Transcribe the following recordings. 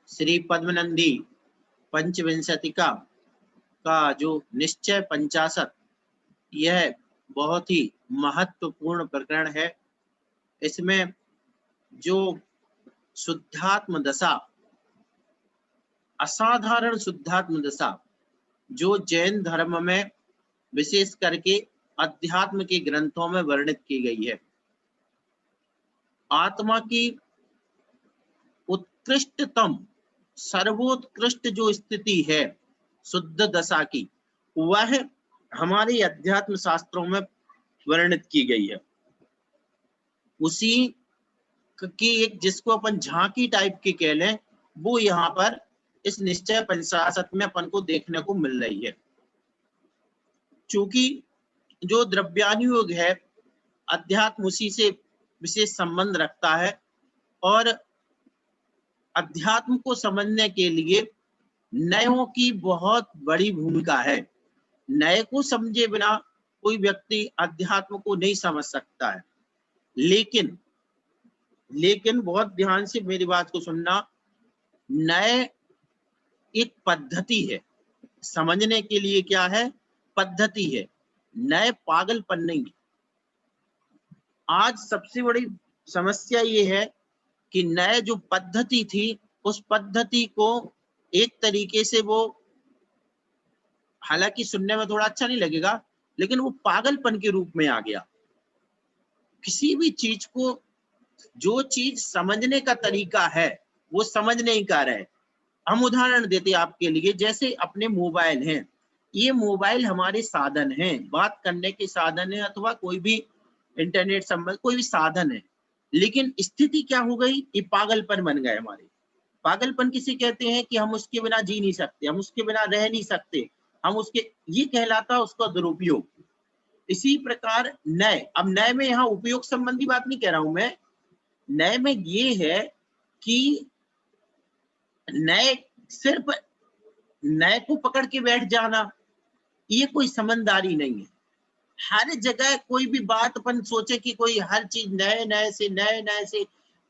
श्री पद्मनंदी पंचविंशतिका का जो निश्चय पंचाशत, यह बहुत ही महत्वपूर्ण प्रकरण है। इसमें जो शुद्धात्म दशा, असाधारण शुद्धात्म दशा, जो जैन धर्म में विशेष करके अध्यात्म के ग्रंथों में वर्णित की गई है, आत्मा की उत्कृष्टतम सर्वोत्कृष्ट जो स्थिति है शुद्ध दशा की, वह हमारे अध्यात्म शास्त्रों में वर्णित की गई है। उसी की एक, जिसको अपन झांकी टाइप की कह लें, वो यहाँ पर इस निश्चय पंचाशत में अपन को देखने को मिल रही है। चूंकि जो द्रव्यानुयोग है, अध्यात्म उसी से विशेष संबंध रखता है, और अध्यात्म को समझने के लिए नयों की बहुत बड़ी भूमिका है। नए को समझे बिना कोई व्यक्ति अध्यात्म को नहीं समझ सकता है। लेकिन बहुत ध्यान से मेरी बात को सुनना, नए एक पद्धति है समझने के लिए। क्या है? पद्धति है, नए पागलपन नहीं है। आज सबसे बड़ी समस्या ये है कि नए जो पद्धति थी, उस पद्धति को एक तरीके से, वो हालांकि सुनने में थोड़ा अच्छा नहीं लगेगा, लेकिन वो पागलपन के रूप में आ गया। किसी भी चीज को, जो चीज समझने का तरीका है, वो समझ नहीं पा रहे। हम उदाहरण देते आपके लिए, जैसे अपने मोबाइल हैं, ये मोबाइल हमारे साधन हैं, बात करने के साधन है, अथवा कोई भी इंटरनेट संबंध कोई भी साधन है। लेकिन स्थिति क्या हो गई? ये पागलपन बन गए हमारे। पागलपन किसे कहते हैं? कि हम उसके बिना जी नहीं सकते, हम उसके बिना रह नहीं सकते, हम उसके, ये कहलाता उसका दुरुपयोग। इसी प्रकार नए, अब नए में यहाँ उपयोग संबंधी बात नहीं कह रहा हूं मैं, नए में ये है कि नए सिर्फ नए को पकड़ के बैठ जाना, ये कोई समझदारी नहीं है। हर जगह कोई भी बात अपन सोचे कि कोई हर चीज नए नए से,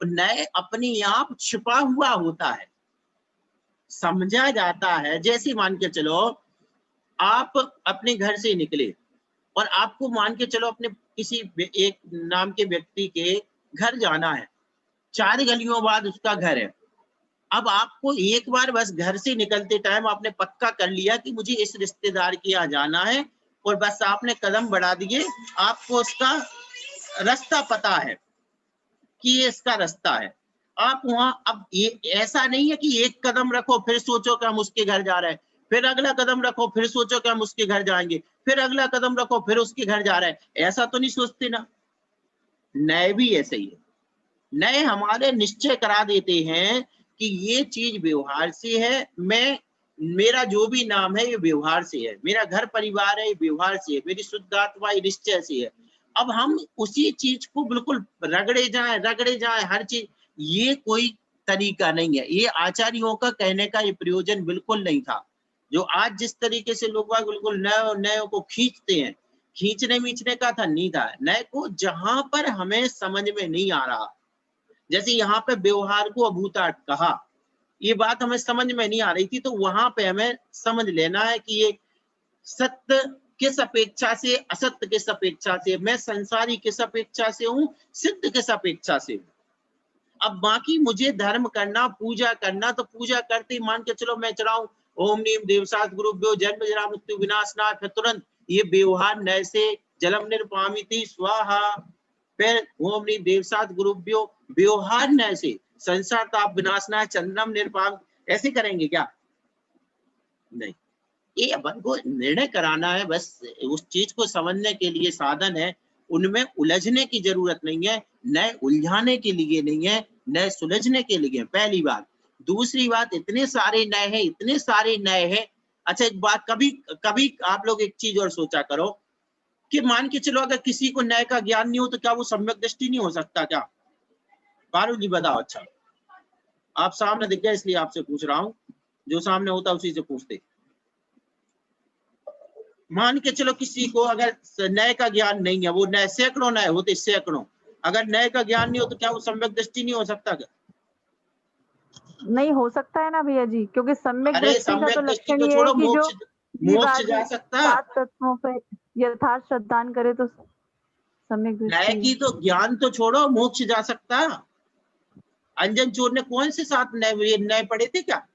नए अपने आप छिपा हुआ होता है, समझा जाता है। जैसे मान के चलो, आप अपने घर से निकले और आपको मान के चलो अपने किसी एक नाम के व्यक्ति के घर जाना है, 4 गलियों बाद उसका घर है। अब आपको एक बार बस घर से निकलते टाइम आपने पक्का कर लिया कि मुझे इस रिश्तेदार के यहाँ जाना है, और बस आपने कदम बढ़ा दिए, आपको उसका रास्ता पता है कि ये इसका रास्ता है। आप वहां, अब ये ऐसा नहीं है कि एक कदम रखो फिर सोचो कि हम उसके घर जा रहे हैं, फिर अगला कदम रखो फिर सोचो कि हम उसके घर जाएंगे, फिर अगला कदम रखो फिर उसके घर जा रहे हैं। ऐसा तो नहीं सोचते ना। नए भी ऐसे ही है। नए हमारे निश्चय करा देते हैं कि ये चीज व्यवहार से है, मैं, मेरा जो भी नाम है ये व्यवहार से है, मेरा घर परिवार है ये व्यवहार से है, मेरी शुद्धात्मा ये निश्चय से है। अब हम उसी चीज को बिल्कुल रगड़े जाए हर चीज, ये कोई तरीका नहीं है। ये आचार्यों का कहने का ये प्रयोजन बिल्कुल नहीं था। जो आज जिस तरीके से लोग बिल्कुल नए को खींचते हैं, खींचने मीचने का था, नहीं था। नए को जहां पर हमें समझ में नहीं आ रहा, जैसे यहाँ पे व्यवहार को अभूतार्थ कहा, ये बात हमें समझ में नहीं आ रही थी, तो वहां पे हमें समझ लेना है कि ये सत्य किस अपेक्षा से, असत्य किस अपेक्षा से, मैं संसारी किस अपेक्षा से हूं, सिद्ध किस अपेक्षा से हूं। अब बाकी मुझे धर्म करना, पूजा करना, तो पूजा करते मान के चलो मैं चढ़ाऊं ओम नीम देवसात गुरुभ्यो जन्म जरा मृत्यु विनाशनाथ, फिर तुरंत ये व्यवहार नए से जलम निर्पामिति स्वाहा, फिर ओम नीम देवसात गुरुभ्यो व्यवहार नए से संसार ताप विनाशनाथ चंद्रम निर्पाम, ऐसे करेंगे क्या? नहीं। ये अपन को निर्णय कराना है, बस उस चीज को समझने के लिए साधन है, उनमें उलझने की जरूरत नहीं है, नए उलझाने के लिए नहीं है, नए सुलझने के लिए। पहली बात। दूसरी बात, इतने सारे नए हैं। अच्छा एक बात, कभी कभी आप लोग एक चीज और सोचा करो कि मान के चलो अगर किसी को नए का ज्ञान नहीं हो तो क्या वो सम्यक दृष्टि नहीं हो सकता क्या? पारुल जी बताओ। अच्छा आप सामने दिख गए इसलिए आपसे पूछ रहा हूं, जो सामने होता उसी से पूछते। मान के चलो किसी को अगर नए का ज्ञान नहीं है, वो नए सैकड़ों नए होते, सैकड़ों, अगर नए का ज्ञान नहीं हो तो क्या वो सम्यक दृष्टि नहीं हो सकता क्या? नहीं हो सकता है ना भैया जी, क्योंकि सम्यक अरे दृष्टि का तो सम्यक दृष्टि लक्षण को ये है छोड़ो, कि जो मोक्ष जा जीवादि सकता। 7 तत्वों पे यथार्थ श्रद्धान करे तो सम्यक न्याय दृष्टि। की तो ज्ञान तो छोड़ो, मोक्ष जा सकता। अंजन चोर ने कौन से 7 न्याय पढ़े थे क्या?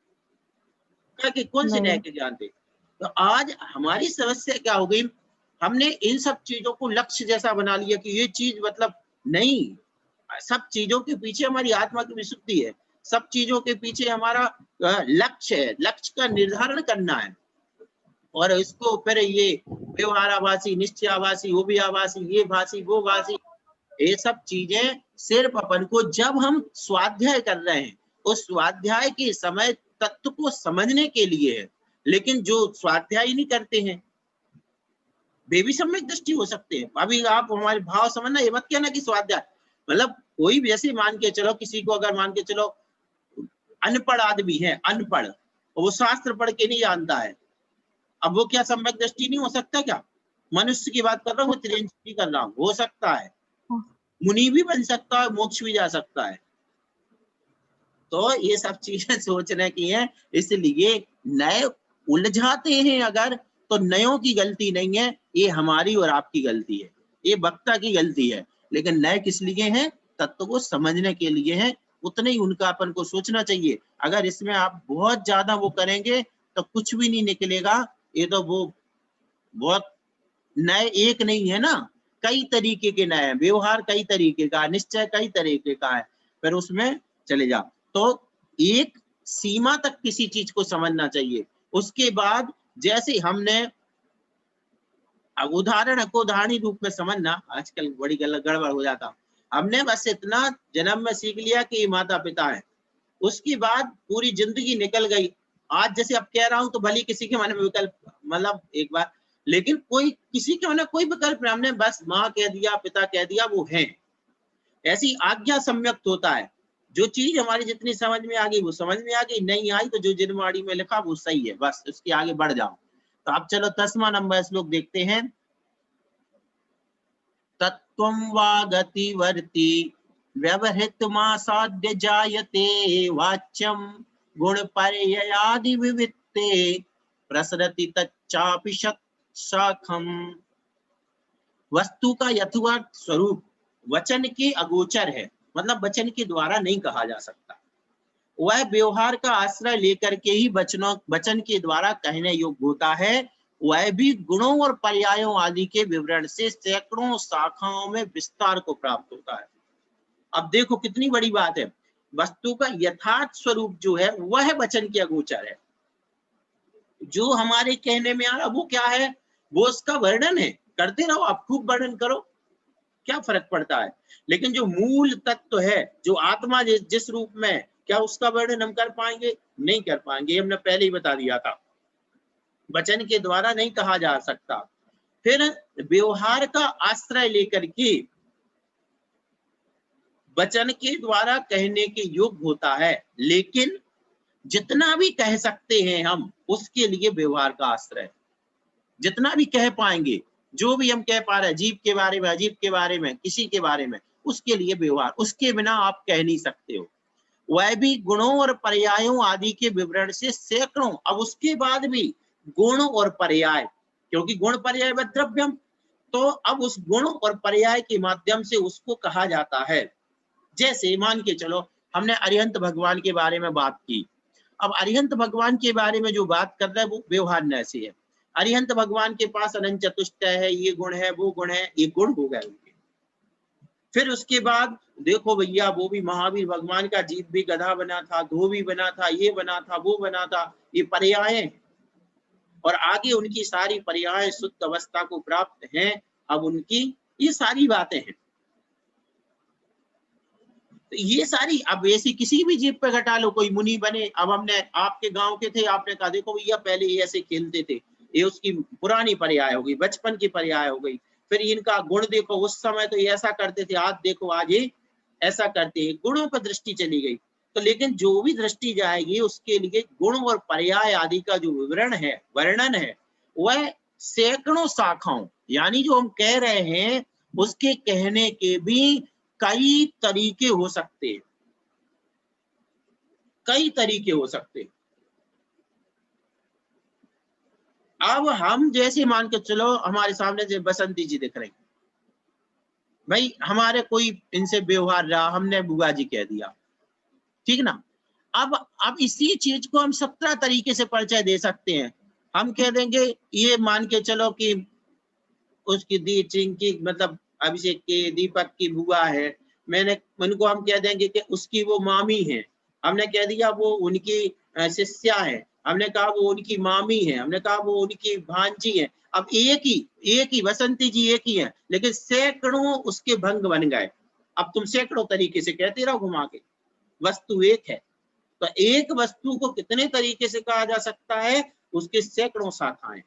कि कौन से न्याय नहीं, के ज्ञान थे? तो आज हमारी समस्या क्या हो गई, हमने इन सब चीजों को लक्ष्य जैसा बना लिया कि ये चीज मतलब नहीं, सब चीजों के पीछे हमारी आत्मा की विशुद्धि है, सब चीजों के पीछे हमारा लक्ष्य है, लक्ष्य का निर्धारण करना है। और इसको फिर ये व्यवहाराभासी, निश्चयाभासी, वो भी आभासी, ये भाषी, वो भाषी, ये सब चीजें सिर्फ अपन को जब हम स्वाध्याय कर रहे हैं उस स्वाध्याय के समय तत्व को समझने के लिए है। लेकिन जो स्वाध्याय नहीं करते हैं वे भी सम्यक दृष्टि हो सकते हैं। अभी आप हमारे भाव समझना, ये मत कहना कि स्वाध्याय मतलब कोई भी, ऐसे मान के चलो किसी को अगर मान के चलो अनपढ़ आदमी है, अनपढ़, वो शास्त्र पढ़ के नहीं जानता है, अब वो क्या सम्यक दृष्टि नहीं हो सकता क्या? मनुष्य की बात कर रहा हूँ, त्रियंची कर रहा हूँ, हो सकता है, मुनि भी बन सकता है, मोक्ष भी जा सकता है। तो ये सब चीजें सोचने की हैं, इसलिए नए उलझाते हैं अगर, तो नयों की गलती नहीं है, ये हमारी और आपकी गलती है, ये वक्ता की गलती है। लेकिन नए किस लिए हैं? तत्व को समझने के लिए हैं, उतने ही उनका अपन को सोचना चाहिए। अगर इसमें आप बहुत ज्यादा वो करेंगे तो कुछ भी नहीं निकलेगा। ये तो वो बहुत नए एक नहीं है ना, कई तरीके के नए, व्यवहार कई तरीके का, निश्चय कई तरीके का है, फिर उसमें चले जाओ। तो एक सीमा तक किसी चीज को समझना चाहिए, उसके बाद जैसे हमने अब उदाहरण को उदाहरणी रूप में समझना, आजकल बड़ी गलत गड़बड़ हो जाता। हमने बस इतना जन्म में सीख लिया कि माता पिता है, उसके बाद पूरी जिंदगी निकल गई। आज जैसे अब कह रहा हूं तो भली किसी के मन में विकल्प, मतलब एक बार, लेकिन कोई किसी के मन में कोई विकल्प नहीं, हमने बस माँ कह दिया, पिता कह दिया, वो है। ऐसी आज्ञा सम्यक्त होता है, जो चीज हमारी जितनी समझ में आ गई वो समझ में आ गई, नहीं आई तो जो जन्मवाणी में लिखा वो सही है, बस उसके आगे बढ़ जाओ। तो अब चलो 10वां नंबर श्लोक देखते हैं। तत्त्वं वा गतिवर्ती व्यवहृतमासाद्य जायते वाच्यं गुणपर्ययादि विवित्ते प्रसरति तच्चापि शाखम्। वस्तु का यथार्थ स्वरूप वचन के अगोचर है, मतलब वचन के द्वारा नहीं कहा जा सकता। वह व्यवहार का आश्रय लेकर के ही वचन के द्वारा कहने योग्य होता है। वह भी गुणों और पर्यायों आदि के विवरण से सैकड़ों शाखाओं में विस्तार को प्राप्त होता है। अब देखो कितनी बड़ी बात है, वस्तु का यथार्थ स्वरूप जो है वह वचन के अगोचर है। जो हमारे कहने में आ रहा वो क्या है? वो उसका वर्णन है, करते रहो आप, खूब वर्णन करो, क्या फर्क पड़ता है। लेकिन जो मूल तत्व है, जो आत्मा जिस रूप में, क्या उसका वर्णन हम कर पाएंगे? नहीं कर पाएंगे, हमने पहले ही बता दिया था, वचन के द्वारा नहीं कहा जा सकता। फिर व्यवहार का आश्रय लेकर के वचन के द्वारा कहने के योग्य होता है, लेकिन जितना भी कह सकते हैं हम उसके लिए व्यवहार का आश्रय, जितना भी कह पाएंगे, जो भी हम कह पा रहे हैं, जीव के बारे में, अजीब के बारे में, किसी के बारे में, उसके लिए व्यवहार, उसके बिना आप कह नहीं सकते हो। वह भी गुणों और पर्यायों आदि के विवरण से सैकड़ों, अब उसके बाद भी गुण और पर्याय, क्योंकि गुण पर्याय द्रव्यम, तो अब उस गुण और पर्याय के माध्यम से उसको कहा जाता है। जैसे मान के चलो हमने अरिहंत भगवान के बारे में बात की, अब अरिहंत भगवान के बारे में जो बात कर रहा है वो व्यवहार न से है। अरिहंत भगवान के पास अनंत चतुष्टय है, ये गुण है, वो गुण है, ये गुण हो गए उनके। फिर उसके बाद देखो भैया, वो भी महावीर भगवान का जीव भी गधा बना था, धोबी बना था, ये बना था, वो बना था, ये पर्याय, और आगे उनकी सारी पर्याय शुद्ध अवस्था को प्राप्त हैं। अब उनकी ये सारी बातें हैं, तो ये सारी, अब ऐसी किसी भी जीव पे घटा लो, कोई मुनि बने, अब हमने आपके गांव के थे, आपने कहा देखो भैया पहले ये ऐसे खेलते थे, ये उसकी पुरानी पर्याय हो गई, बचपन की पर्याय हो गई। फिर इनका गुण देखो, उस समय तो ये ऐसा करते थे, आज देखो आज ये ऐसा करते हैं, गुणों पर दृष्टि चली गई। तो लेकिन जो भी दृष्टि जाएगी उसके लिए गुण और पर्याय आदि का जो विवरण है, वर्णन है, वह सैकड़ों शाखाओं, यानी जो हम कह रहे हैं उसके कहने के भी कई तरीके हो सकते हैं। कई तरीके हो सकते। अब हम जैसे मान के चलो हमारे सामने से बसंती जी दिख रही, भाई हमारे कोई इनसे व्यवहार रहा, हमने बुआ जी कह दिया, ठीक ना। अब इसी चीज को हम 17 तरीके से परिचय दे सकते हैं। हम कह देंगे ये मान के चलो कि उसकी दी चिंकी मतलब अभिषेक की दीपक की बुआ है, मैंने उनको हम कह देंगे कि उसकी वो मामी है, हमने कह दिया वो उनकी शिष्या है, हमने कहा वो उनकी मामी है, हमने कहा वो उनकी भांजी है। अब एक ही बसंती जी एक ही है, लेकिन सैकड़ों उसके भंग बन गए। अब तुम सैकड़ों तरीके से कहते रहो घुमा के, वस्तु एक है, तो एक वस्तु को कितने तरीके से कहा जा सकता है, उसके सैकड़ों शाखाएं।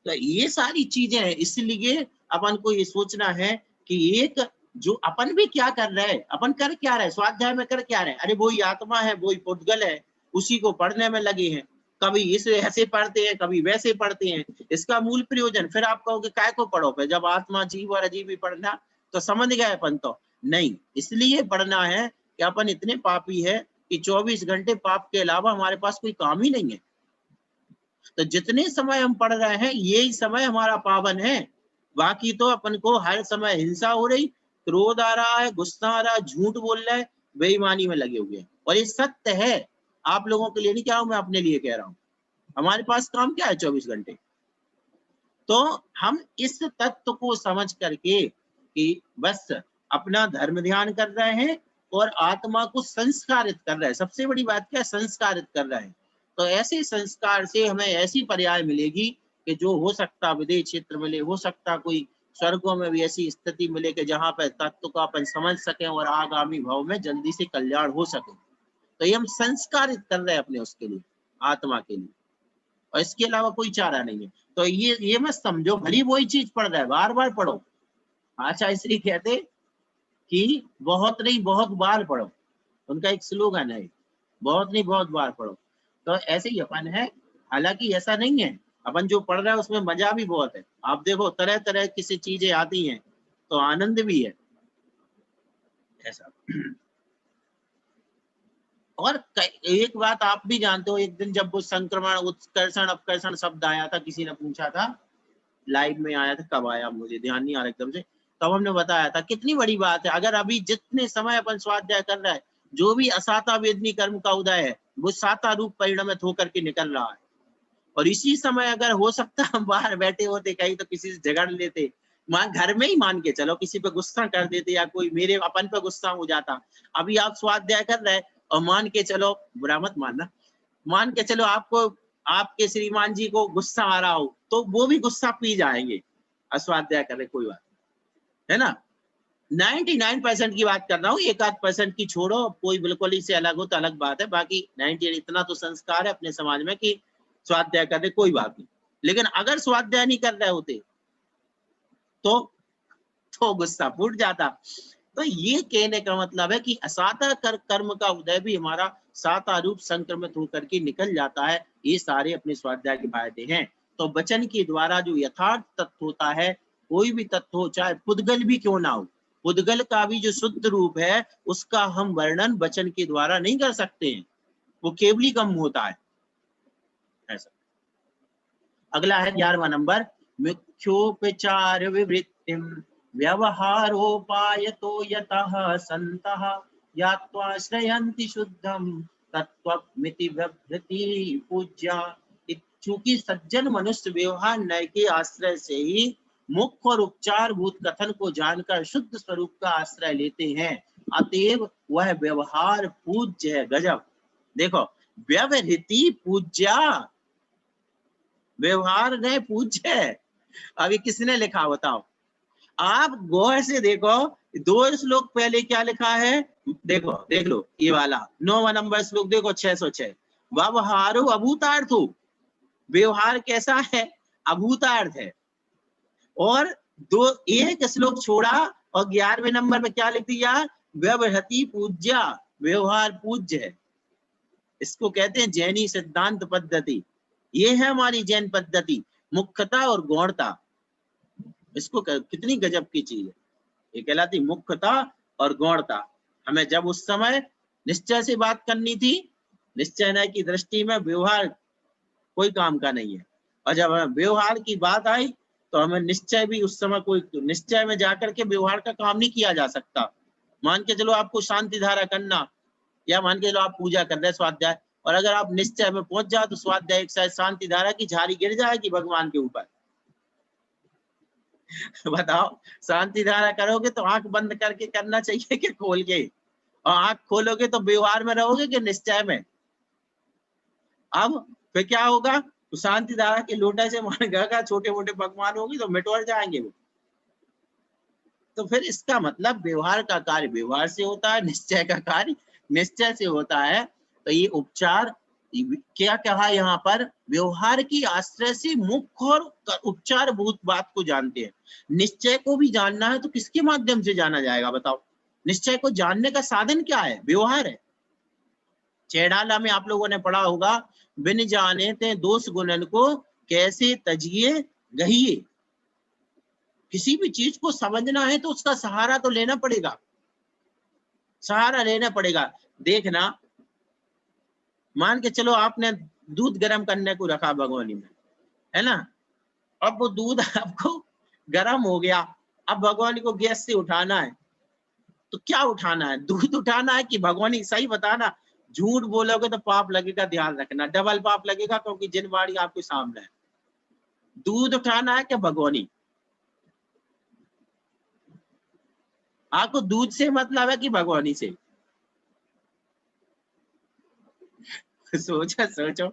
तो ये सारी चीजें हैं, इसलिए अपन को ये सोचना है कि एक जो अपन भी क्या कर रहे हैं, अपन कर क्या रहे, स्वाध्याय में कर क्या रहे, अरे वही आत्मा है, वही पुद्गल है, उसी को पढ़ने में लगे हैं। कभी इस ऐसे पढ़ते हैं, कभी वैसे पढ़ते हैं। इसका मूल प्रयोजन फिर आप कहोगे काय को पढ़ो, फिर जब आत्मा जीव और अजीब भी पढ़ना तो समझ गए अपन, तो नहीं, इसलिए पढ़ना है कि अपन इतने पापी है कि 24 घंटे पाप के अलावा हमारे पास कोई काम ही नहीं है। तो जितने समय हम पढ़ रहे हैं यही समय हमारा पावन है, बाकी तो अपन को हर समय हिंसा हो रही, क्रोध आ रहा है, गुस्सा आ रहा है, झूठ बोल रहा है, बेईमानी में लगे हुए हैं। और ये सत्य है, आप लोगों के लिए नहीं कह रहा हूं, मैं अपने लिए कह रहा हूं। हमारे पास काम क्या है 24 घंटे। तो हम इस तत्व को समझ करके कि बस अपना धर्म ध्यान कर रहे हैं और आत्मा को संस्कारित कर रहे हैं। सबसे बड़ी बात क्या है, संस्कारित कर रहे हैं। तो ऐसे संस्कार से हमें ऐसी पर्याय मिलेगी कि जो हो सकता विदेश क्षेत्र मिले, हो सकता कोई स्वर्गों में भी ऐसी स्थिति मिले कि जहां पर तत्व को अपन समझ सकें और आगामी भाव में जल्दी से कल्याण हो सके। तो ये हम संस्कारित कर रहे हैं अपने उसके लिए, आत्मा के लिए, और इसके अलावा कोई चारा नहीं है। तो ये मत समझो भली वही चीज पढ़ रहा है, बार बार पढ़ो। आचार्य इसलिए कहते कि बहुत नहीं बहुत बार पढ़ो, उनका एक स्लोगन है, बहुत नहीं बहुत बार पढ़ो। तो ऐसे ही अपन है, हालांकि ऐसा नहीं है, अपन जो पढ़ रहा है उसमें मजा भी बहुत है। आप देखो तरह तरह की सी चीजें आती हैं तो आनंद भी है ऐसा। और एक बात आप भी जानते हो, एक दिन जब वो संक्रमण उत्कर्षण अपकर्षण शब्द आया था, किसी ने पूछा था, लाइव में आया था, कब आया मुझे ध्यान नहीं आ रहा एकदम से, तब हमने बताया था कितनी बड़ी बात है। अगर अभी जितने समय अपन स्वाध्याय कर रहा है, जो भी असाता वेदनी कर्म का उदय है वो साता रूप परिणमित होकर के निकल रहा है। और इसी समय अगर हो सकता हम बाहर बैठे होते कहीं तो किसी से झगड़ लेते, मान घर में ही मान के चलो किसी पे गुस्सा कर देते या कोई मेरे अपन पे गुस्सा हो जाता। अभी आप स्वाध्याय कर रहे हैं और मान के चलो, बुरा मत मानना, मान के चलो आपको आपके श्रीमान जी को गुस्सा आ रहा हो तो वो भी गुस्सा पी जाएंगे, अस्वाध्याय कर रहे, कोई बात है ना। 99% की बात कर रहा हूँ, 1-8% की छोड़ो, कोई बिल्कुल ही से अलग हो तो अलग बात है, बाकी 90 इतना तो संस्कार है अपने समाज में कि स्वाध्याय कर रहे कोई बात नहीं। लेकिन अगर स्वाध्याय नहीं कर रहे होते तो गुस्सा फूट जाता। तो ये कहने का मतलब है कि असाता कर्म का उदय भी हमारा साता रूप संक्रमित होकर के निकल जाता है। ये सारे अपने स्वाध्याय के फायदे हैं। तो वचन के द्वारा जो यथार्थ तत्व होता है, कोई भी तत्व हो, चाहे पुद्गल भी क्यों ना हो, पुद्गल का भी जो शुद्ध रूप है उसका हम वर्णन वचन के द्वारा नहीं कर सकते हैं, वो केवली कम होता है ऐसा। अगला है 11वां नंबर, मुख्योपचार विवृत्तिम व्यवहारोपायतो यतः सन्तः यात्वाश्रयन्ति शुद्धम तत्त्वमिति व्यभृति पूज्या। चूंकि सज्जन मनुष्य व्यवहार नय के आश्रय से ही मुख्य और उपचार भूत कथन को जानकर शुद्ध स्वरूप का आश्रय लेते हैं, अतएव वह व्यवहार पूज्य है। गजब, देखो, व्यवहृति पूज्या, व्यवहार ने पूज्य है। अभी किसने लिखा बताओ, आप गौर से देखो, 2 श्लोक पहले क्या लिखा है, देखो देख लो, ये वाला 9वां नंबर श्लोक देखो, 606, व्यवहारो अभूतार्थो, व्यवहार कैसा है, अभूतार्थ है। और एक श्लोक छोड़ा और 11वें नंबर में क्या लिख दिया, व्यवहृति पूज्या, व्यवहार पूज्य है। इसको कहते हैं जैनी सिद्धांत पद्धति। ये है हमारी जैन पद्धति, मुख्यता और गौणता। इसको कितनी गजब की चीज है, ये कहलाती मुख्यता और गौणता। हमें जब उस समय निश्चय से बात करनी थी। निश्चय की दृष्टि में व्यवहार कोई काम का नहीं है, और जब व्यवहार की बात आई तो हमें निश्चय भी उस समय कोई निश्चय में जाकर के व्यवहार का काम नहीं किया जा सकता। मान के चलो आपको शांति धारा करना, या मान के चलो आप पूजा कर रहे हैं स्वाध्याय, और अगर आप निश्चय में पहुंच जाओ तो स्वाध्याय एक साथ शांति धारा की झाड़ी गिर जाएगी भगवान के ऊपर। बताओ, शांति धारा करोगे तो आंख बंद करके करना चाहिए कि खोल के, और आंख खोलोगे तो व्यवहार में रहोगे कि निश्चय में। अब फिर क्या होगा, तो शांति धारा के लोटा से मान गंगा छोटे मोटे पकवान होगी तो मिटवर जाएंगे वो। तो फिर इसका मतलब व्यवहार का कार्य व्यवहार से होता है, निश्चय का कार्य निश्चय से होता है। तो ये उपचार क्या कहा यहाँ पर, व्यवहार की आश्रय से मुख्य और उपचार भूत बात को जानते हैं। निश्चय को भी जानना है तो किसके माध्यम से जाना जाएगा बताओ? निश्चय को जानने का साधन क्या है? व्यवहार है। चेड़ाला में आप लोगों ने पढ़ा होगा, बिन जाने ते दोष गुणन को कैसे तजिए गहिए। किसी भी चीज को समझना है तो उसका सहारा तो लेना पड़ेगा, सहारा लेना पड़ेगा। देखना, मान के चलो आपने दूध गर्म करने को रखा भगोनी में, है ना, अब वो दूध आपको गर्म हो गया, अब भगवानी को गैस से उठाना है, तो क्या उठाना है? दूध उठाना है कि भगवानी? सही बताना, झूठ बोलोगे तो पाप लगेगा, ध्यान रखना, डबल पाप लगेगा, क्योंकि जिनवाड़ी आपके सामने है। दूध उठाना है क्या भगवानी? आपको दूध से मतलब है कि भगवानी से? सोचो सोचो,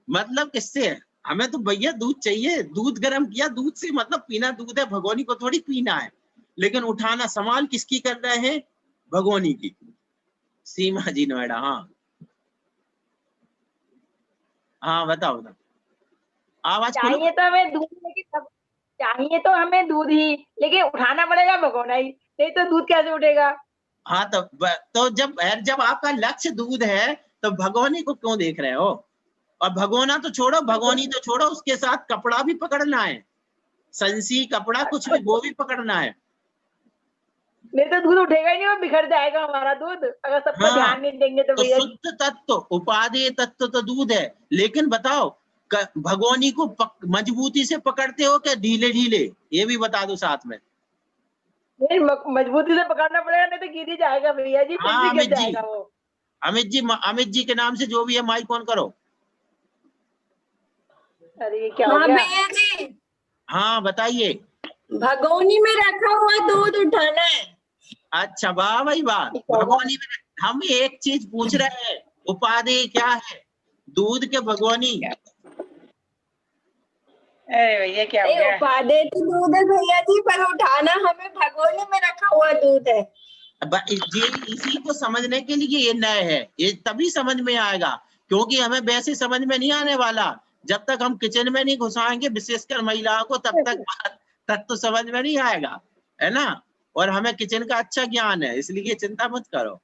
मतलब किससे है? हमें तो भैया दूध चाहिए, दूध गर्म किया, दूध से मतलब पीना दूध है, भगवानी को थोड़ी पीना है। लेकिन उठाना संभाल किसकी कर रहे हैं? भगवानी की। सीमा जी नोएडा, हाँ हाँ बताओ बताओ, आवाज खोलो। चाहिए तो हमें दूध, लेकिन सब चाहिए तो हमें दूध ही, लेकिन उठाना पड़ेगा भगोना ही, नहीं तो दूध कैसे उठेगा? हाँ तो जब आपका लक्ष्य दूध है तो भगवानी को क्यों देख रहे हो? और भगोना तो छोड़ो, भगवानी तो छोड़ो, उसके साथ कपड़ा भी पकड़ना है, संसी कपड़ा कुछ भी, वो भी पकड़ना है। नहीं तो दूध उठेगा ही नहीं, वो बिखर जाएगा हमारा दूध, अगर सबको हाँ, ध्यान नहीं देंगे तो तो भैया। शुद्ध तत्व उपादेय तत्व तो दूध है, लेकिन बताओ भगवानी को मजबूती से पकड़ते हो क्या ढीले ढीले? ये भी बता दो साथ में। नहीं, मजबूती से पकड़ना पड़ेगा, नहीं तो गिर ही जाएगा भैया जी, फिर हाँ भी गिर अमित जी, जाएगा वो। अमित जी के नाम से जो भी है माइक ऑन करो। अरे ये क्या हो हाँ गया? भैया जी, हाँ बताइए। भगोनी में रखा हुआ दूध उठाना है। अच्छा, वाह भाई वाह, भगवानी में हम एक चीज पूछ रहे हैं, उपादेय क्या है? दूध के भगवानी। अरे भैया क्या हो गया? उपादेय तो दूध है भैया जी, पर उठाना हमें भगोनी में रखा हुआ दूध है। ये इसी को समझने के लिए ये नए है, ये तभी समझ में आएगा, क्योंकि हमें वैसे समझ में नहीं आने वाला जब तक हम किचन में नहीं घुसाएंगे, विशेषकर महिलाओं को, तब तक तो समझ में नहीं आएगा, है ना। और हमें किचन का अच्छा ज्ञान है, इसलिए चिंता मत करो।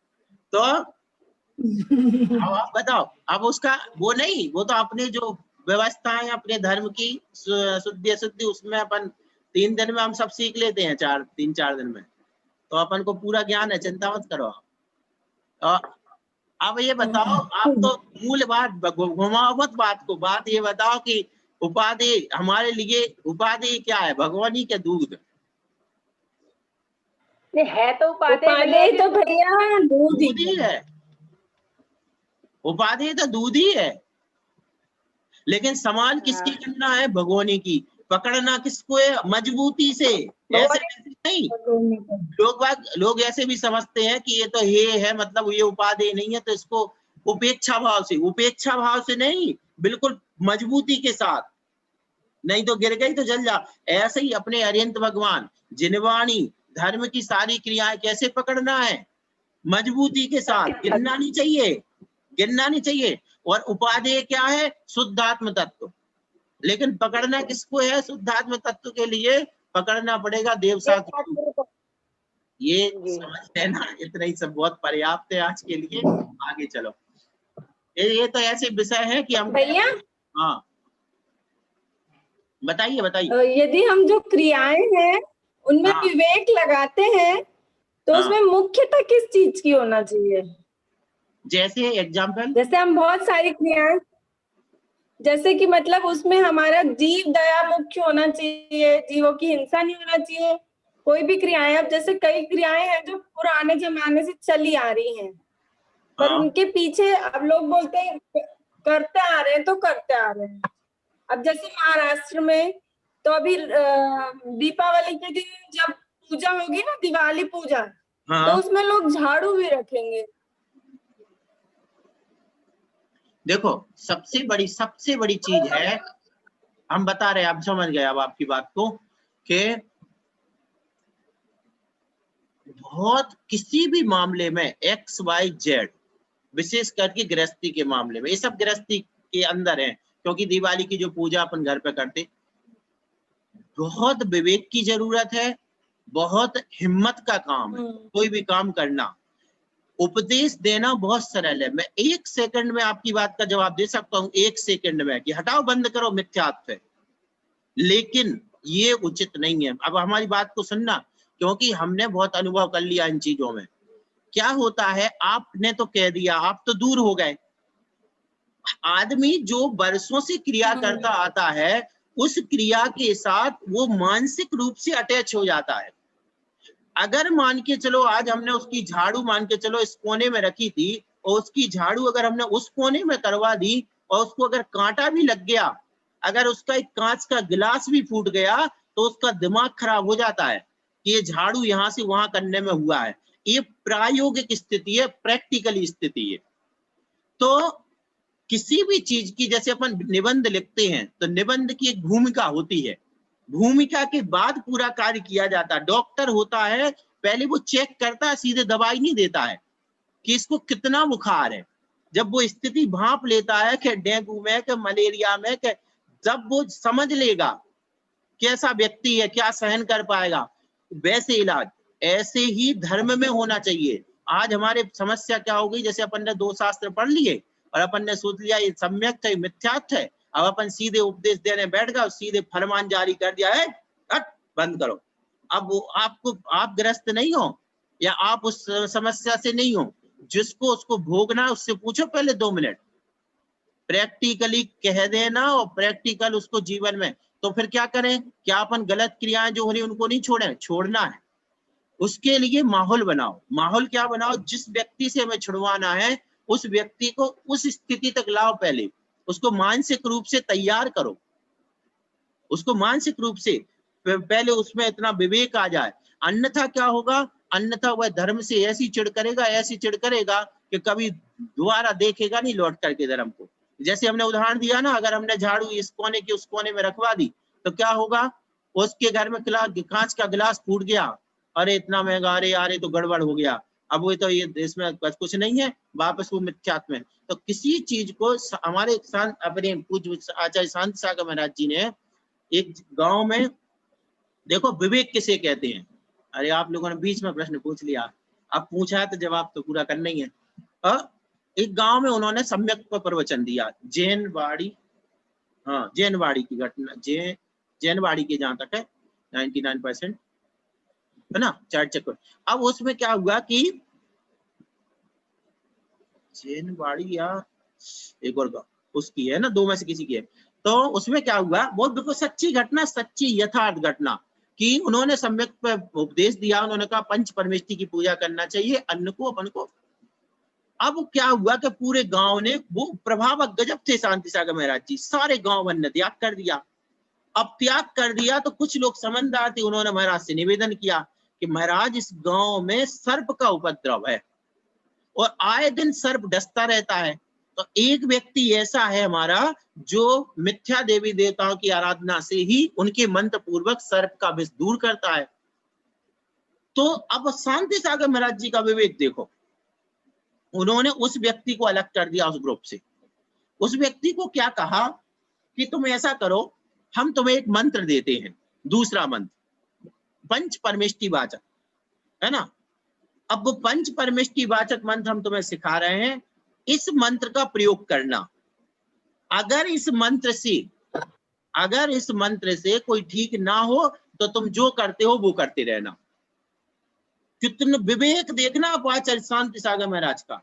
तो अब आप बताओ, अब उसका वो नहीं, वो तो अपने जो व्यवस्थाएं अपने धर्म की शुद्धि अशुद्धि, उसमें अपन 3 दिन में हम सब सीख लेते हैं, 3-4 दिन में, तो अपन को पूरा ज्ञान है, चिंता मत करो आप। अब ये बताओ, आप तो मूल बात घुमाओ मत बात को, बात ये बताओ कि उपाधि हमारे लिए उपाधि क्या है? भगवानी के दूध नहीं है तो उपादेय तो भैया दूध दूध ही ही है, उपाधि तो दूध ही है, लेकिन समान किसकी करना है? भगवानी की। पकड़ना किसको है? मजबूती से, ऐसे नहीं। लोग ऐसे भी समझते हैं कि ये तो ये है, मतलब ये उपाधि नहीं है, तो इसको उपेक्षा भाव से, उपेक्षा भाव से नहीं, बिल्कुल मजबूती के साथ, नहीं तो गिर गई तो जल जा। ऐसे ही अपने अरिहंत भगवान जिनवाणी धर्म की सारी क्रियाएं कैसे पकड़ना है? मजबूती के साथ, गिरना नहीं चाहिए, गिरना नहीं चाहिए। और उपादेय क्या है? शुद्धात्म तत्व। लेकिन पकड़ना किसको है? शुद्धात्म तत्व के लिए पकड़ना पड़ेगा देव साथ। ये समझ लेना, इतना ही सब बहुत पर्याप्त है आज के लिए, आगे चलो। ये तो ऐसे विषय है कि हम भैया। हाँ बताइए बताइए। यदि हम जो क्रियाएं हैं उनमें हाँ। विवेक लगाते हैं तो हाँ। उसमें मुख्यतः किस चीज की होना चाहिए? जैसे एग्जाम्पल, जैसे हम बहुत सारी क्रियाएं, जैसे कि मतलब उसमें हमारा जीव दया मुख्य होना चाहिए, जीवों की हिंसा नहीं होना चाहिए, कोई भी क्रियाएं। अब जैसे कई क्रियाएं हैं जो पुराने जमाने से चली आ रही हैं, पर हाँ, उनके पीछे अब लोग बोलते हैं करते आ रहे हैं तो करते आ रहे हैं। अब जैसे महाराष्ट्र में तो अभी दीपावली के दिन जब पूजा होगी ना, दिवाली पूजा, तो हाँ। उसमें लोग झाड़ू भी रखेंगे। देखो, सबसे बड़ी चीज है, हम बता रहे हैं, आप समझ गए अब आपकी बात को, कि बहुत किसी भी मामले में XYZ, विशेष करके गृहस्थी के मामले में, ये सब गृहस्थी के अंदर है, क्योंकि दिवाली की जो पूजा अपन घर पे करते, बहुत विवेक की जरूरत है, बहुत हिम्मत का काम है कोई भी काम करना। उपदेश देना बहुत सरल है, मैं 1 सेकंड में आपकी बात का जवाब दे सकता हूं, 1 सेकंड में, कि हटाओ, बंद करो मिथ्यात्व है, लेकिन ये उचित नहीं है। अब हमारी बात को सुनना, क्योंकि हमने बहुत अनुभव कर लिया इन चीजों में। क्या होता है, आपने तो कह दिया, आप तो दूर हो गए। आदमी जो वर्षों से क्रिया करता आता है, उस क्रिया के साथ वो मानसिक रूप से अटैच हो जाता है। अगर मान के चलो आज हमने उसकी झाड़ू मान के चलो इस कोने में रखी थी, और उसकी झाड़ू अगर हमने उस कोने में करवा दी, और उसको अगर कांटा भी लग गया, अगर उसका एक कांच का गिलास भी फूट गया, तो उसका दिमाग खराब हो जाता है कि ये झाड़ू यहां से वहां करने में हुआ है। ये प्रायोगिक स्थिति है, प्रैक्टिकल स्थिति है। तो किसी भी चीज की, जैसे अपन निबंध लिखते हैं, तो निबंध की एक भूमिका होती है, भूमिका के बाद पूरा कार्य किया जाता है। डॉक्टर होता है, पहले वो चेक करता है, सीधे दवाई नहीं देता है कि इसको कितना बुखार है। जब वो स्थिति भांप लेता है कि डेंगू में, कि मलेरिया में, कि जब वो समझ लेगा कैसा व्यक्ति है, क्या सहन कर पाएगा, वैसे इलाज। ऐसे ही धर्म में होना चाहिए। आज हमारे समस्या क्या हो गई, जैसे अपन ने 2 शास्त्र पढ़ लिए और अपन ने सोच लिया ये सम्यक है, मिथ्यात्व है, अब अपन सीधे उपदेश देने बैठ गए, सीधे फरमान जारी कर दिया है, हट, बंद करो। अब वो आप ग्रस्त नहीं हो, या आप उस समस्या से नहीं हो, जिसको उसको भोगना है उससे पूछो पहले 2 मिनट, प्रैक्टिकली कह देना, और प्रैक्टिकल उसको जीवन में। तो फिर क्या करें, क्या अपन गलत क्रियाएं जो हो रही उनको नहीं छोड़ें? छोड़ना है। उसके लिए माहौल बनाओ। माहौल क्या बनाओ, जिस व्यक्ति से हमें छुड़वाना है उस व्यक्ति को उस स्थिति तक लाओ, पहले उसको मानसिक रूप से तैयार करो, उसको मानसिक रूप से पहले उसमें इतना विवेक आ जाए। अन्यथा क्या होगा, अन्यथा वह धर्म से ऐसी चिढ़ करेगा कि कभी दोबारा देखेगा नहीं लौट करके धर्म को। जैसे हमने उदाहरण दिया ना, अगर हमने झाड़ू इस कोने की उस कोने में रखवा दी, तो क्या होगा, उसके घर में कांच का गिलास फूट गया, अरे इतना महंगा, अरे यार तो गड़बड़ हो गया, अब वो तो ये इसमें कुछ नहीं है, वापस वो मिथ्यात्व में। तो किसी चीज को हमारे अपने पूज्य आचार्य शांति सागर महाराज जी ने एक गांव में, देखो विवेक किसे कहते हैं, अरे आप लोगों ने बीच में प्रश्न पूछ लिया, अब पूछा है तो जवाब तो पूरा करना ही है। एक गांव में उन्होंने सम्यक पर प्रवचन दिया, जैनवाड़ी, हाँ जैनवाड़ी की घटना, जैनवाड़ी के जहां तक है 99% है ना, चार्ट चक्कर। अब उसमें क्या हुआ कि जैनवाड़ी या एक और उसकी है ना, 2 में से किसी की है, तो उसमें क्या हुआ, बहुत बिल्कुल सच्ची घटना, सच्ची यथार्थ घटना, कि उन्होंने सम्यक पे उपदेश दिया, उन्होंने कहा पंच परमेष्टि की पूजा करना चाहिए, अन्न को अपन को। अब क्या हुआ कि पूरे गांव ने, वो प्रभाव गजब थे शांति सागर महाराज जी, सारे गांव ने त्याग कर दिया। अब त्याग कर दिया तो कुछ लोग समझदार थे, उन्होंने महाराज से निवेदन किया कि महाराज इस गांव में सर्प का उपद्रव है और आए दिन सर्प डसता रहता है, तो एक व्यक्ति ऐसा है हमारा जो मिथ्या देवी देवताओं की आराधना से ही उनके मंत्र पूर्वक सर्प का विष दूर करता है। तो अब शांति सागर महाराज जी का विवेक देखो, उन्होंने उस व्यक्ति को अलग कर दिया उस ग्रुप से। उस व्यक्ति को क्या कहा कि तुम ऐसा करो, हम तुम्हें एक मंत्र देते हैं, दूसरा मंत्र पंच परमेष्टि वाचक है ना। अब वो पंच परमेष्टि वाचक मंत्र हम तुम्हें सिखा रहे हैं, इस मंत्र का प्रयोग करना। अगर इस मंत्र से कोई ठीक ना हो तो तुम जो करते हो वो करते रहना। कितने विवेक देखना आप आचार्य शांति सागर महाराज का,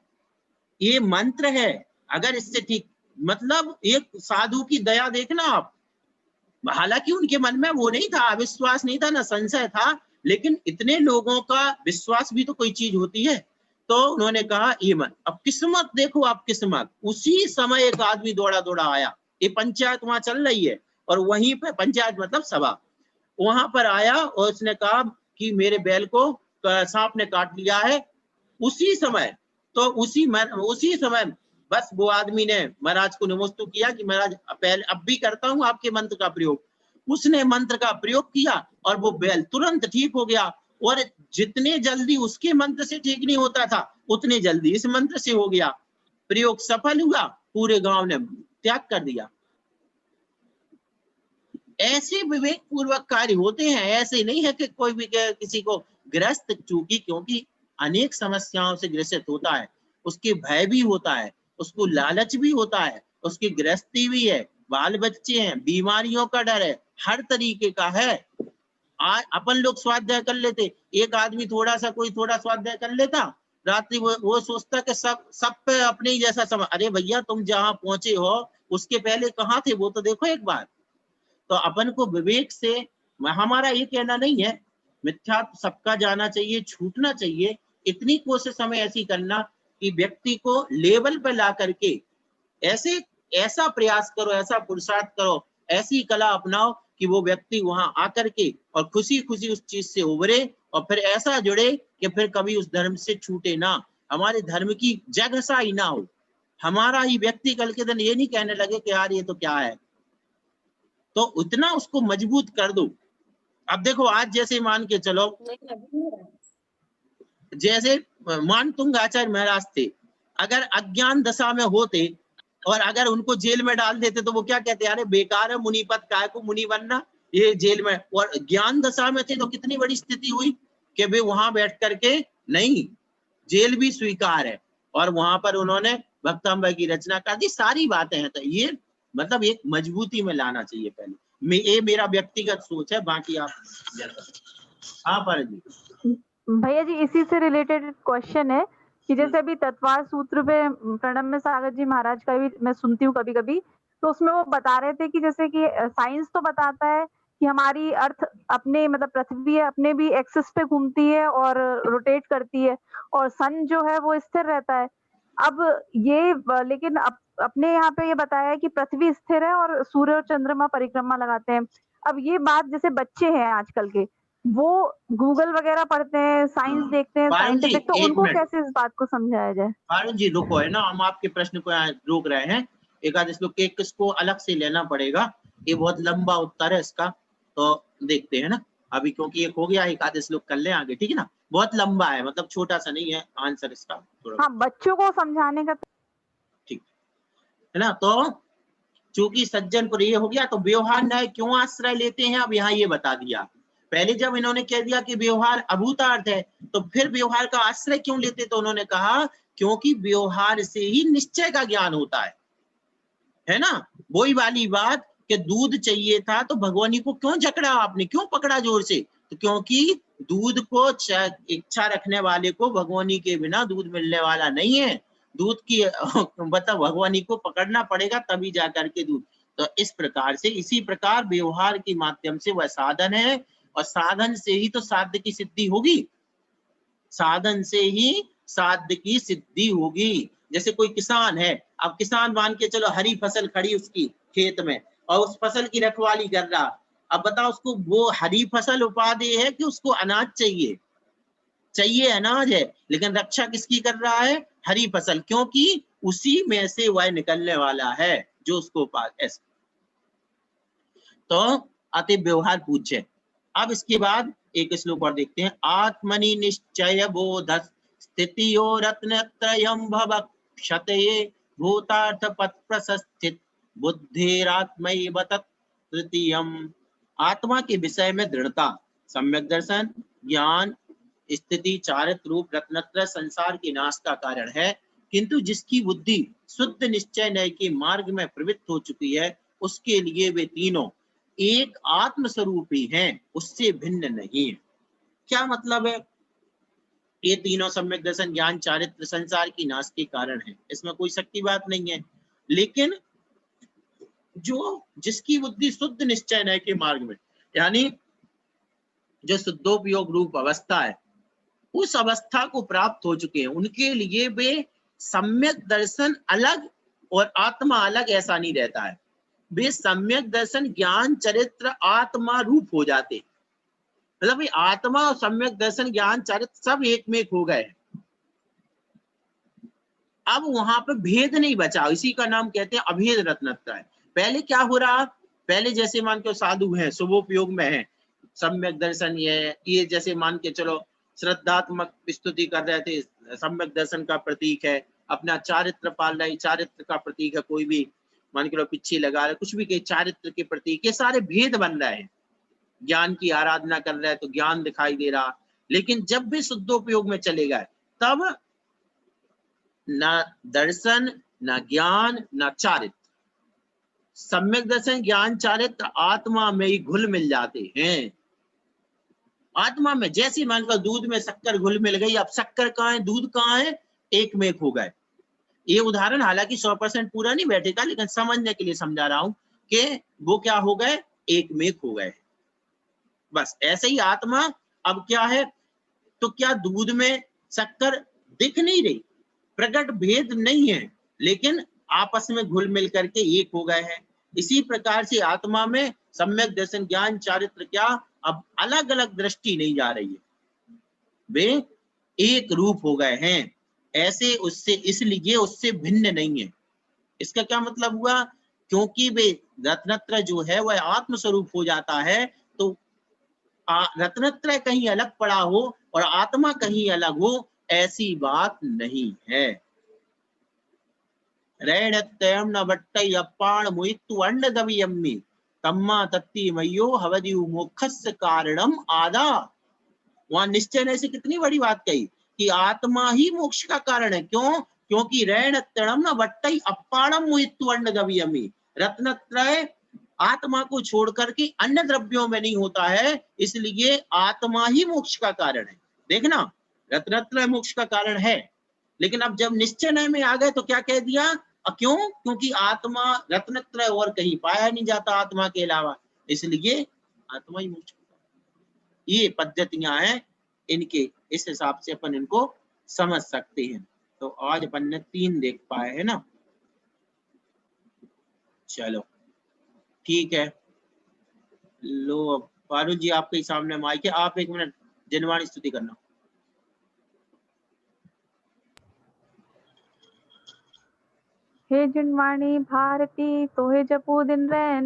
ये मंत्र है। अगर इससे ठीक, मतलब एक साधु की दया देखना आप, हालांकि उनके मन में वो नहीं था, अविश्वास नहीं था, ना संशय था, लेकिन इतने लोगों का विश्वास भी तो कोई चीज होती है। तो उन्होंने कहा ये मन, अब किस्मत देखो आप, किस्मत, उसी समय एक आदमी दौड़ा दौड़ा आया, ये पंचायत वहां चल रही है, और वहीं पे पंचायत मतलब सभा, वहां पर आया और उसने कहा कि मेरे बैल को सांप ने काट लिया है। उसी समय, तो उसी समय बस वो आदमी ने महाराज को नमस्ते किया कि महाराज पहले अब भी करता हूं आपके मंत्र का प्रयोग। उसने मंत्र का प्रयोग किया और वो बैल तुरंत ठीक हो गया, और जितने जल्दी उसके मंत्र से ठीक नहीं होता था, उतने जल्दी इस मंत्र से हो गया। प्रयोग सफल हुआ, पूरे गांव ने त्याग कर दिया। ऐसे विवेक पूर्वक कार्य होते हैं, ऐसे नहीं है कि कोई भी किसी को ग्रस्त, चूंकि क्योंकि अनेक समस्याओं से ग्रसित होता है, उसके भय भी होता है, उसको लालच भी होता है, उसकी गृहस्थी भी है, बाल बच्चे हैं, बीमारियों का डर है, हर तरीके का है। आज अपन लोग स्वाध्याय कर लेते, एक आदमी थोड़ा सा कोई थोड़ा स्वाध्याय कर लेता, रात्रि वो सोचता कि सब पे अपने ही जैसा समझ। अरे भैया तुम जहां पहुंचे हो उसके पहले कहाँ थे वो तो देखो एक बार। तो अपन को विवेक से, हमारा ये कहना नहीं है मिथ्या सबका जाना चाहिए, छूटना चाहिए, इतनी कोशिश हमें ऐसी करना कि व्यक्ति को लेवल पर ला करके ऐसा प्रयास करो, ऐसा पुरुषार्थ करो, ऐसी कला अपनाओ कि वो व्यक्ति वहां आकर के और खुशी खुशी उस चीज से उभरे, और फिर ऐसा जुड़े कि फिर कभी उस धर्म से छूटे ना, हमारे धर्म की जगह ही ना हो, हमारा ही व्यक्ति कल के दिन ये नहीं कहने लगे कि यार ये तो क्या है। तो उतना उसको मजबूत कर दो। अब देखो आज जैसे मान के चलो, जैसे मानतुंग आचार्य महाराज थे, अगर अज्ञान दशा में होते और अगर उनको जेल में डाल देते तो वो क्या कहते, अरे बेकार है मुनिपत, काय को मुनि बनना, ये जेल में। और ज्ञान दशा में थे तो कितनी बड़ी स्थिति हुई कि वे वहां बैठ करके, नहीं जेल भी स्वीकार है, और वहां पर उन्होंने भक्तांबा की रचना कर दी, सारी बातें हैं। तो ये मतलब एक मजबूती में लाना चाहिए पहले, ये मेरा व्यक्तिगत सोच है, बाकी आप। हाँ पर जी भैया जी इसी से रिलेटेड क्वेश्चन है कि जैसे अभी तत्वार सूत्र पे प्रणम्य सागर जी महाराज का भी मैं सुनती हूँ कभी कभी, तो उसमें वो बता रहे थे कि जैसे कि साइंस तो बताता है कि हमारी अर्थ अपने मतलब पृथ्वी है अपने भी एक्सिस पे घूमती है और रोटेट करती है, और सन जो है वो स्थिर रहता है। अब ये लेकिन अपने यहाँ पे ये बताया है कि पृथ्वी स्थिर है और सूर्य और चंद्रमा परिक्रमा लगाते हैं। अब ये बात जैसे बच्चे हैं आजकल के, वो गूगल वगैरह पढ़ते हैं, साइंस देखते हैं, पारुण जी, साइंटिफिक, तो एक उनको मिनट। कैसे इस बात को समझाया जाए? पारुण जी रुको, है ना, हम आपके प्रश्न को यहाँ रोक रहे हैं, एकादश श्लोक के किसको अलग से लेना पड़ेगा, ये बहुत लंबा उत्तर है इसका, तो देखते हैं ना अभी, क्योंकि एक हो गया, एकादश श्लोक कर ले आगे, ठीक है ना, बहुत लंबा है, मतलब छोटा सा नहीं है आंसर इसका थोड़ा। हाँ बच्चों को समझाने का, ठीक है ना। तो चूंकि सज्जन पर ये हो गया, तो व्यवहार न्याय क्यों आश्रय लेते हैं, अब यहाँ ये बता दिया। पहले जब इन्होंने कह दिया कि व्यवहार अभूतार्थ है, तो फिर व्यवहार का आश्रय क्यों लेते, तो उन्होंने कहा क्योंकि व्यवहार से ही निश्चय का ज्ञान होता है ना। वही वाली बात कि दूध चाहिए था तो भगवानी को क्यों जकड़ा आपने, क्यों पकड़ा जोर से, तो क्योंकि दूध को इच्छा रखने वाले को भगवानी के बिना दूध मिलने वाला नहीं है, दूध की मतलब भगवानी को पकड़ना पड़ेगा तभी जाकर के दूध। तो इस प्रकार से, इसी प्रकार व्यवहार के माध्यम से वह साधन है, और साधन से ही तो साध्य की सिद्धि होगी, साधन से ही साध्य की सिद्धि होगी। जैसे कोई किसान है, अब किसान मान के चलो हरी फसल खड़ी उसकी खेत में, और उस फसल की रखवाली कर रहा, अब बताओ उसको वो हरी फसल उपादेय है कि उसको अनाज चाहिए, चाहिए अनाज है, लेकिन रक्षा किसकी कर रहा है, हरी फसल, क्योंकि उसी में से वह निकलने वाला है जो उसको पास। तो अति व्यवहार पूछे। अब इसके बाद एक श्लोक और देखते हैं, आत्मनि निश्चय बोध स्थितियो रत्नत्रयम् भवक्षते भूतार्थ पथ प्रस्थित बुद्धिरात्मैव तृतीयम्। आत्मा के विषय में दृढ़ता, सम्यक दर्शन, ज्ञान, स्थिति, चारित्र, रूप, रत्नत्रय संसार के नाश का कारण है, किंतु जिसकी बुद्धि शुद्ध निश्चय नय के मार्ग में प्रवृत्त हो चुकी है, उसके लिए वे तीनों एक आत्म स्वरूपी हैं, उससे भिन्न नहीं है। क्या मतलब है, ये तीनों सम्यक दर्शन ज्ञान चारित्र संसार की नाश के कारण है, इसमें कोई शक की बात नहीं है। लेकिन जिसकी बुद्धि शुद्ध निश्चय नय के मार्ग में, यानी जो शुद्धोपयोग रूप अवस्था है, उस अवस्था को प्राप्त हो चुके हैं, उनके लिए वे सम्यक दर्शन अलग और आत्मा अलग ऐसा नहीं रहता है। वे सम्यक दर्शन ज्ञान चरित्र आत्मा रूप हो जाते, मतलब आत्मा और सम्यक दर्शन ज्ञान चरित्र सब एक में एक हो गए। अब वहां पे भेद नहीं बचा, इसी का नाम कहते हैं अभेद रत्नत्रय। पहले क्या हो रहा, पहले जैसे मान के साधु हैं, शुभोपयोग में है, सम्यक दर्शन ये जैसे मान के चलो श्रद्धात्मक स्तुति कर रहे थे, सम्यक दर्शन का प्रतीक है, अपना चारित्र पाल रहे, चारित्र का प्रतीक है, कोई भी मान के लो पीछे लगा रहे, कुछ भी के चारित्र के प्रतीक, ये सारे भेद बन रहे हैं। ज्ञान की आराधना कर रहे हैं तो ज्ञान दिखाई दे रहा, लेकिन जब भी शुद्धोपयोग में चले गए तब ना दर्शन, ना ज्ञान, ना चारित्र, सम्यक दर्शन ज्ञान चारित्र आत्मा में ही घुल मिल जाते हैं। आत्मा में जैसे मानकर दूध में शक्कर घुल मिल गई, अब शक्कर कहाँ है, दूध कहाँ है, एक में एक हो गए। ये उदाहरण हालांकि 100% पूरा नहीं बैठेगा, लेकिन समझने के लिए समझा रहा हूं कि वो क्या हो गए, एक में एक हो गए। बस ऐसे ही आत्मा अब क्या है, तो क्या दूध में शक्कर दिख नहीं रही, प्रकट भेद नहीं है, लेकिन आपस में घुल मिल करके एक हो गए हैं। इसी प्रकार से आत्मा में सम्यक दर्शन ज्ञान चारित्र क्या अब अलग अलग दृष्टि नहीं जा रही है, वे एक रूप हो गए हैं। ऐसे उससे, इसलिए उससे भिन्न नहीं है। इसका क्या मतलब हुआ, क्योंकि वे रत्नत्रय जो है वह आत्म स्वरूप हो जाता है, तो रत्नत्रय कहीं अलग पड़ा हो और आत्मा कहीं अलग हो, ऐसी बात नहीं है। रैणत्ययम न वट्टय अप्पाण मुइत्तु अंडदवियम्मि तम्मा तत्ति मय्यो हवदिउ मोक्षस्य कारणम आदा। वहां निश्चय से कितनी बड़ी बात कही कि आत्मा ही मोक्ष का कारण है। क्यों, क्योंकि रैणत्ययम न वट्टय अप्पाणम मुइत्तु अंडदवियम्मि, रत्नत्रय आत्मा को छोड़ करके अन्य द्रव्यों में नहीं होता है, इसलिए आत्मा ही मोक्ष का कारण है। देखना, रत्नत्रय मोक्ष का कारण है, लेकिन अब जब निश्चय में आ गए तो क्या कह दिया, क्यों, क्योंकि आत्मा रत्नत्रय और कहीं पाया नहीं जाता आत्मा के अलावा, इसलिए आत्मा ही मोक्ष। ये पद्धतियां हैं, इनके इस हिसाब से अपन इनको समझ सकते हैं। तो आज अपन ने 3 देख पाए है ना। चलो ठीक है, लो पारुल जी आपके सामने माइक है, आप 1 मिनट जिनवाणी स्तुति करना। हे जिनवाणी भारती, तोहे जपू दिन रैन